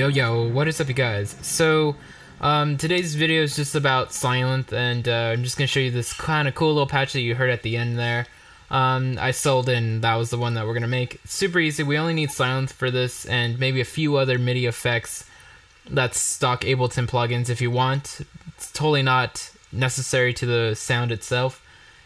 Yo, what is up you guys? So, today's video is just about Sylenth, and I'm just gonna show you this kind of cool little patch that you heard at the end there. I sold in, that was the one that we're gonna make. It's super easy, we only need Sylenth for this, and maybe a few other MIDI effects that's stock Ableton plugins if you want. It's totally not necessary to the sound itself.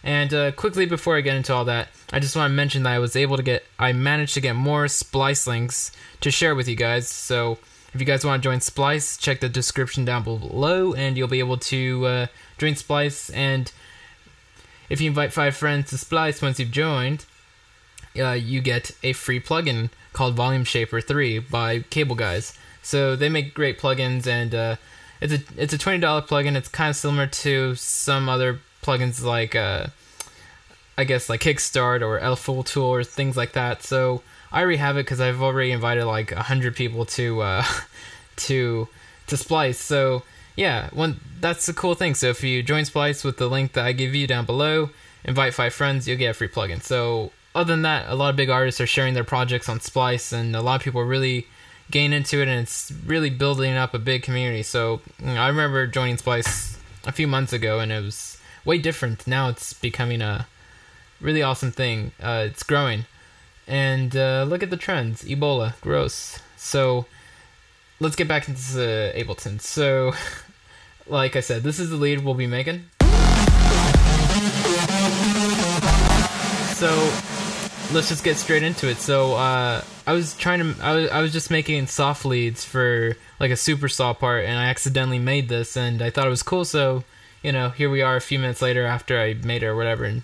And quickly before I get into all that, I just want to mention that I managed to get more Splice links to share with you guys. So if you guys want to join Splice, check the description down below and you'll be able to join Splice. And if you invite 5 friends to Splice once you've joined, you get a free plugin called Volume Shaper 3 by Cable Guys. So they make great plugins, and it's a $20 plugin. It's kind of similar to some other plugins like I guess like Kickstart or L-Full Tool or things like that. So I already have it because I've already invited like 100 people to Splice. So yeah, that's the cool thing. So if you join Splice with the link that I give you down below, invite 5 friends, you'll get a free plugin. So other than that, a lot of big artists are sharing their projects on Splice, and a lot of people are really getting into it, and it's really building up a big community. So I remember joining Splice a few months ago, and it was way different. Now it's becoming a really awesome thing. It's growing, and look at the trends. Ebola, gross. So let's get back into Ableton. So like I said, this is the lead we'll be making. So let's just get straight into it. So I was just making soft leads for like a super saw part, and I accidentally made this, and I thought it was cool. So you know, here we are a few minutes later after I made it or whatever, and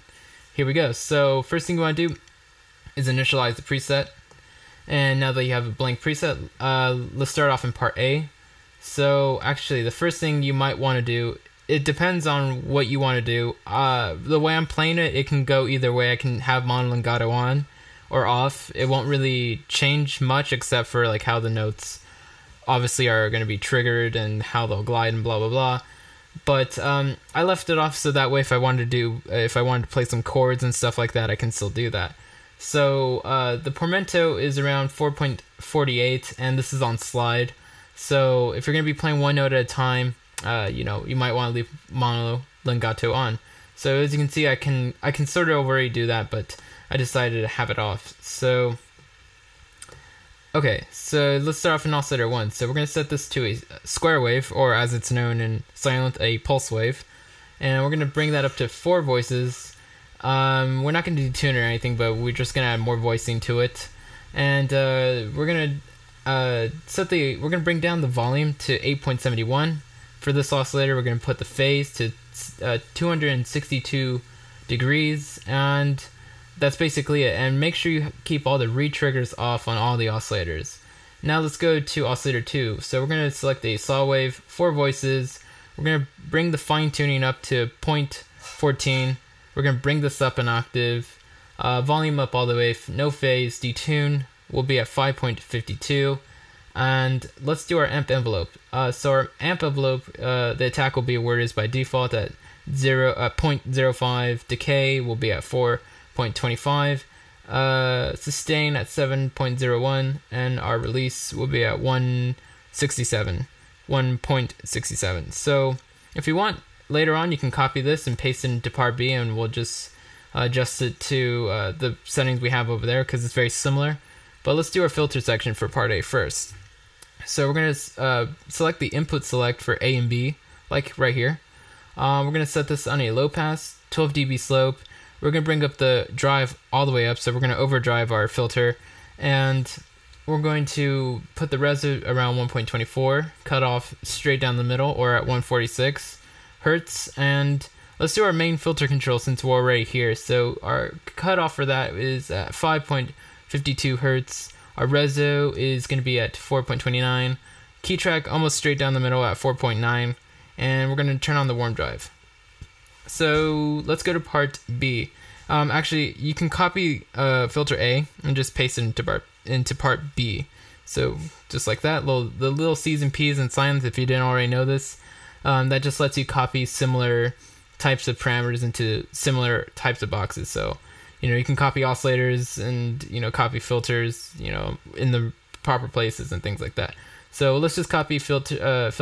here we go. So first thing you want to do is initialize the preset. And now that you have a blank preset, let's start off in part A. So actually, the first thing you might want to do, it depends on what you want to do. The way I'm playing it, it can go either way. I can have mono legato on or off. It won't really change much except for like how the notes obviously are going to be triggered and how they'll glide and blah blah blah. But I left it off so that way if I wanted to play some chords and stuff like that, I can still do that. So the Portamento is around 4.48, and this is on slide. So if you're going to be playing one note at a time, you know, you might want to leave mono legato on. So as you can see, I can sort of already do that, but I decided to have it off. So okay, so let's start off in oscillator 1. So we're going to set this to a square wave, or as it's known in Sylenth, a pulse wave. And we're going to bring that up to 4 voices. We're not going to detune or anything, but we're just going to add more voicing to it. And we're going to bring down the volume to 8.71. For this oscillator, we're going to put the phase to 262 degrees, and that's basically it. And make sure you keep all the re-triggers off on all the oscillators. Now let's go to oscillator 2. So we're going to select a saw wave, 4 voices. We're going to bring the fine tuning up to 0.14. We're going to bring this up an octave. Volume up all the way, no phase. Detune will be at 5.52. And let's do our amp envelope. So our amp envelope, the attack will be where it is by default at 0.05. Decay will be at 4.25, sustain at 7.01, and our release will be at 1.67. So if you want, later on you can copy this and paste it into part B, and we'll just adjust it to the settings we have over there because it's very similar. But let's do our filter section for part A first. So we're going to select the input select for A and B, like right here. We're going to set this on a low pass, 12 dB slope. We're going to bring up the drive all the way up, so we're going to overdrive our filter, and we're going to put the reso around 1.24, cut off straight down the middle, or at 146 hertz, and let's do our main filter control since we're already here. So our cutoff for that is at 5.52 hertz. Our reso is going to be at 4.29, key track almost straight down the middle at 4.9, and we're going to turn on the warm drive. So let's go to part B. Actually, you can copy filter A and just paste it into part B. So just like that, the little C's and P's and Sylenth, if you didn't already know this, that just lets you copy similar types of parameters into similar types of boxes. So you can copy oscillators and copy filters in the proper places and things like that. So let's just copy filter A.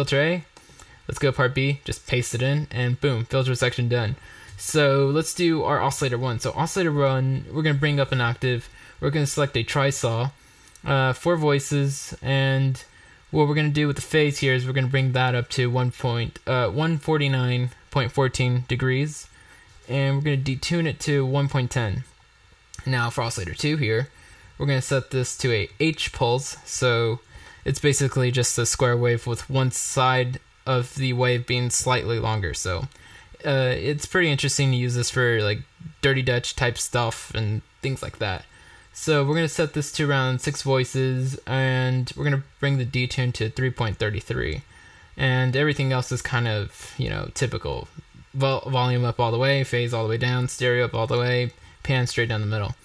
Let's go part B, just paste it in, and boom, filter section done. So let's do our oscillator 1. So oscillator 1, we're going to bring up an octave. We're going to select a tri-saw, 4 voices, and what we're going to do with the phase here is we're going to bring that up to 149.14 degrees, and we're going to detune it to 1.10. Now for oscillator 2 here, we're going to set this to a H pulse, so it's basically just a square wave with one side of the wave being slightly longer. So it's pretty interesting to use this for like Dirty Dutch type stuff and things like that. So we're going to set this to around 6 voices, and we're going to bring the detune to 3.33, and everything else is kind of, you know, typical. Volume up all the way, phase all the way down, stereo up all the way, pan straight down the middle.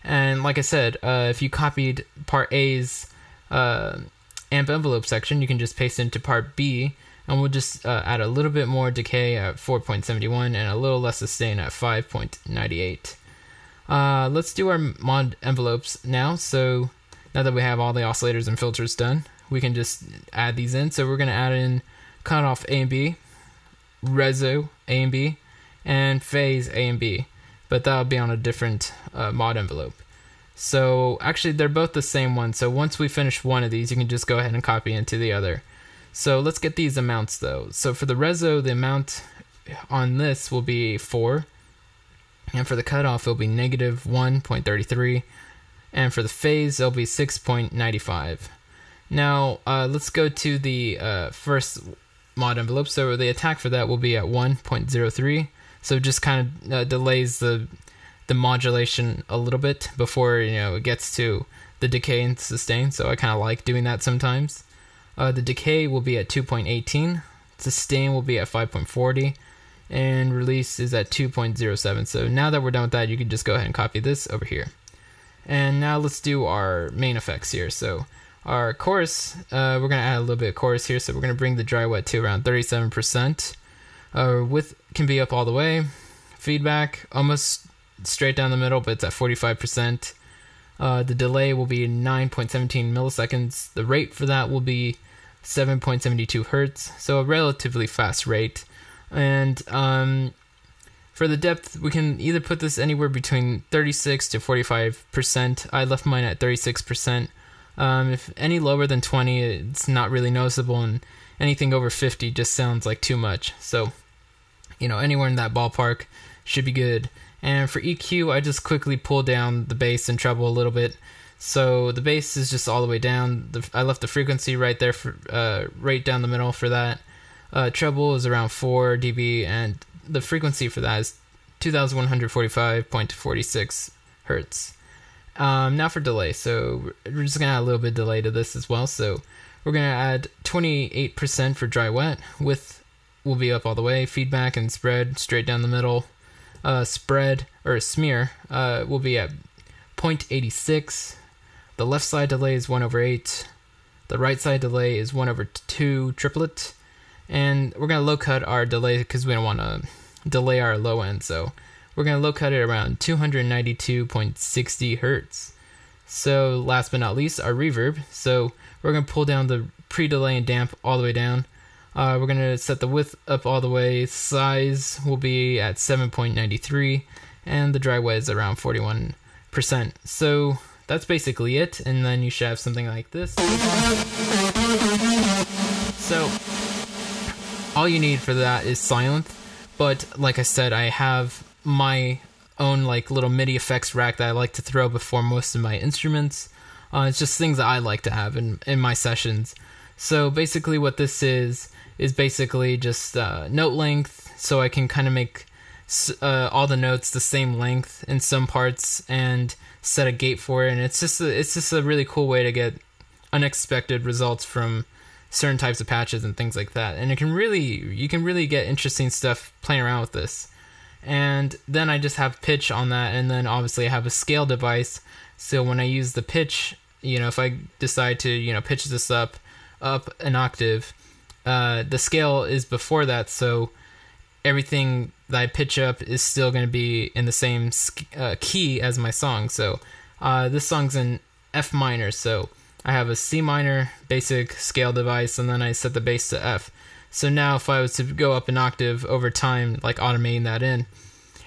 And like I said, if you copied part A's amp envelope section, you can just paste it into part B, and we'll just add a little bit more decay at 4.71 and a little less sustain at 5.98. Let's do our mod envelopes now. So now that we have all the oscillators and filters done, we can just add these in. So we're going to add in cutoff A and B, reso A and B, and phase A and B, but that'll be on a different mod envelope. So actually they're both the same one. So once we finish one of these, you can just go ahead and copy into the other. So let's get these amounts though. So for the reso, the amount on this will be 4. And for the cutoff, it'll be negative 1.33. And for the phase, it'll be 6.95. Now, let's go to the first mod envelope. So the attack for that will be at 1.03. So it just kind of delays the modulation a little bit before, you know, it gets to the decay and sustain. So I kind of like doing that sometimes. The decay will be at 2.18. Sustain will be at 5.40. And release is at 2.07. So now that we're done with that, you can just go ahead and copy this over here. And now let's do our main effects here. So our chorus, we're going to add a little bit of chorus here. So we're going to bring the dry wet to around 37%. Width can be up all the way. Feedback, almost straight down the middle, but it's at 45%. The delay will be 9.17 milliseconds. The rate for that will be 7.72 hertz. So a relatively fast rate. And for the depth, we can either put this anywhere between 36 to 45%. I left mine at 36%. If any lower than 20, it's not really noticeable, and anything over 50 just sounds like too much. So, you know, anywhere in that ballpark should be good. And for EQ, I just quickly pull down the bass and treble a little bit. So the bass is just all the way down. I left the frequency right there, for, right down the middle for that. Treble is around 4 dB, and the frequency for that is 2145.46 hertz. Now for delay. So we're just going to add a little bit of delay to this as well. So we're going to add 28% for dry wet. Width will be up all the way. Feedback and spread straight down the middle. Spread or smear will be at 0.86. The left side delay is 1/8. The right side delay is 1/2 triplet. And we're going to low cut our delay because we don't want to delay our low end. So we're going to low cut it around 292.60 hertz. So last but not least, our reverb. So we're going to pull down the pre-delay and damp all the way down. We're going to set the width up all the way. Size will be at 7.93. And the dry wet is around 41%. So that's basically it. And then you should have something like this. So all you need for that is Sylenth, but like I said, I have my own like little MIDI effects rack that I like to throw before most of my instruments. It's just things that I like to have in my sessions. So basically what this is basically just note length, so I can kind of make all the notes the same length in some parts and set a gate for it, and it's just a really cool way to get unexpected results from certain types of patches and things like that. And you can really get interesting stuff playing around with this. And then I just have pitch on that, and then obviously I have a scale device. So when I use the pitch, you know, if I decide to, you know, pitch this up an octave, the scale is before that, so everything that I pitch up is still going to be in the same key as my song. So this song's in F minor, so I have a C minor basic scale device, and then I set the bass to F. So now if I was to go up an octave over time, like automating that in,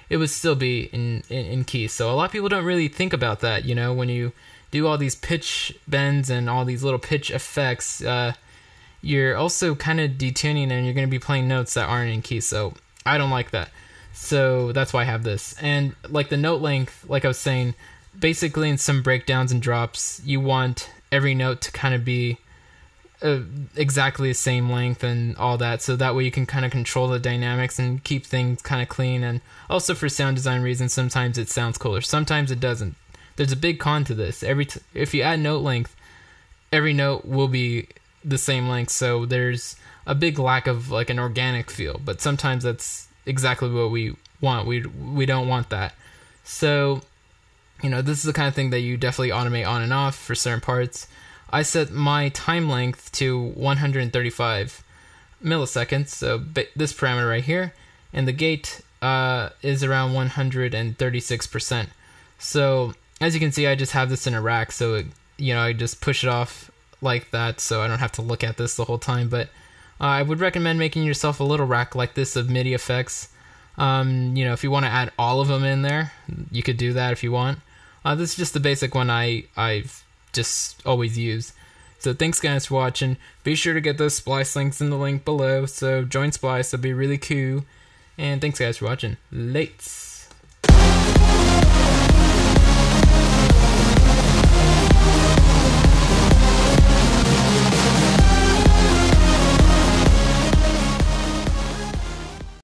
it would still be in key. So a lot of people don't really think about that, you know, when you do all these pitch bends and all these little pitch effects, you're also kind of detuning and you're going to be playing notes that aren't in key. So I don't like that. So that's why I have this. And like the note length, like I was saying, basically in some breakdowns and drops, you want every note to kind of be exactly the same length and all that, so that way you can kind of control the dynamics and keep things kind of clean. And also for sound design reasons, sometimes it sounds cooler, sometimes it doesn't. There's a big con to this. If you add note length, every note will be the same length, so there's a big lack of like an organic feel. But sometimes that's exactly what we want. We don't want that. So, you know, this is the kind of thing that you definitely automate on and off for certain parts. I set my time length to 135 milliseconds, so this parameter right here, and the gate is around 136%. So as you can see, I just have this in a rack, so it, you know, I just push it off like that, so I don't have to look at this the whole time. But I would recommend making yourself a little rack like this of MIDI effects. You know, if you want to add all of them in there, you could do that if you want. This is just the basic one I've just always use. So thanks guys for watching. Be sure to get those splice links in the link below, so join Splice, it'll be really cool. And thanks guys for watching. Lates.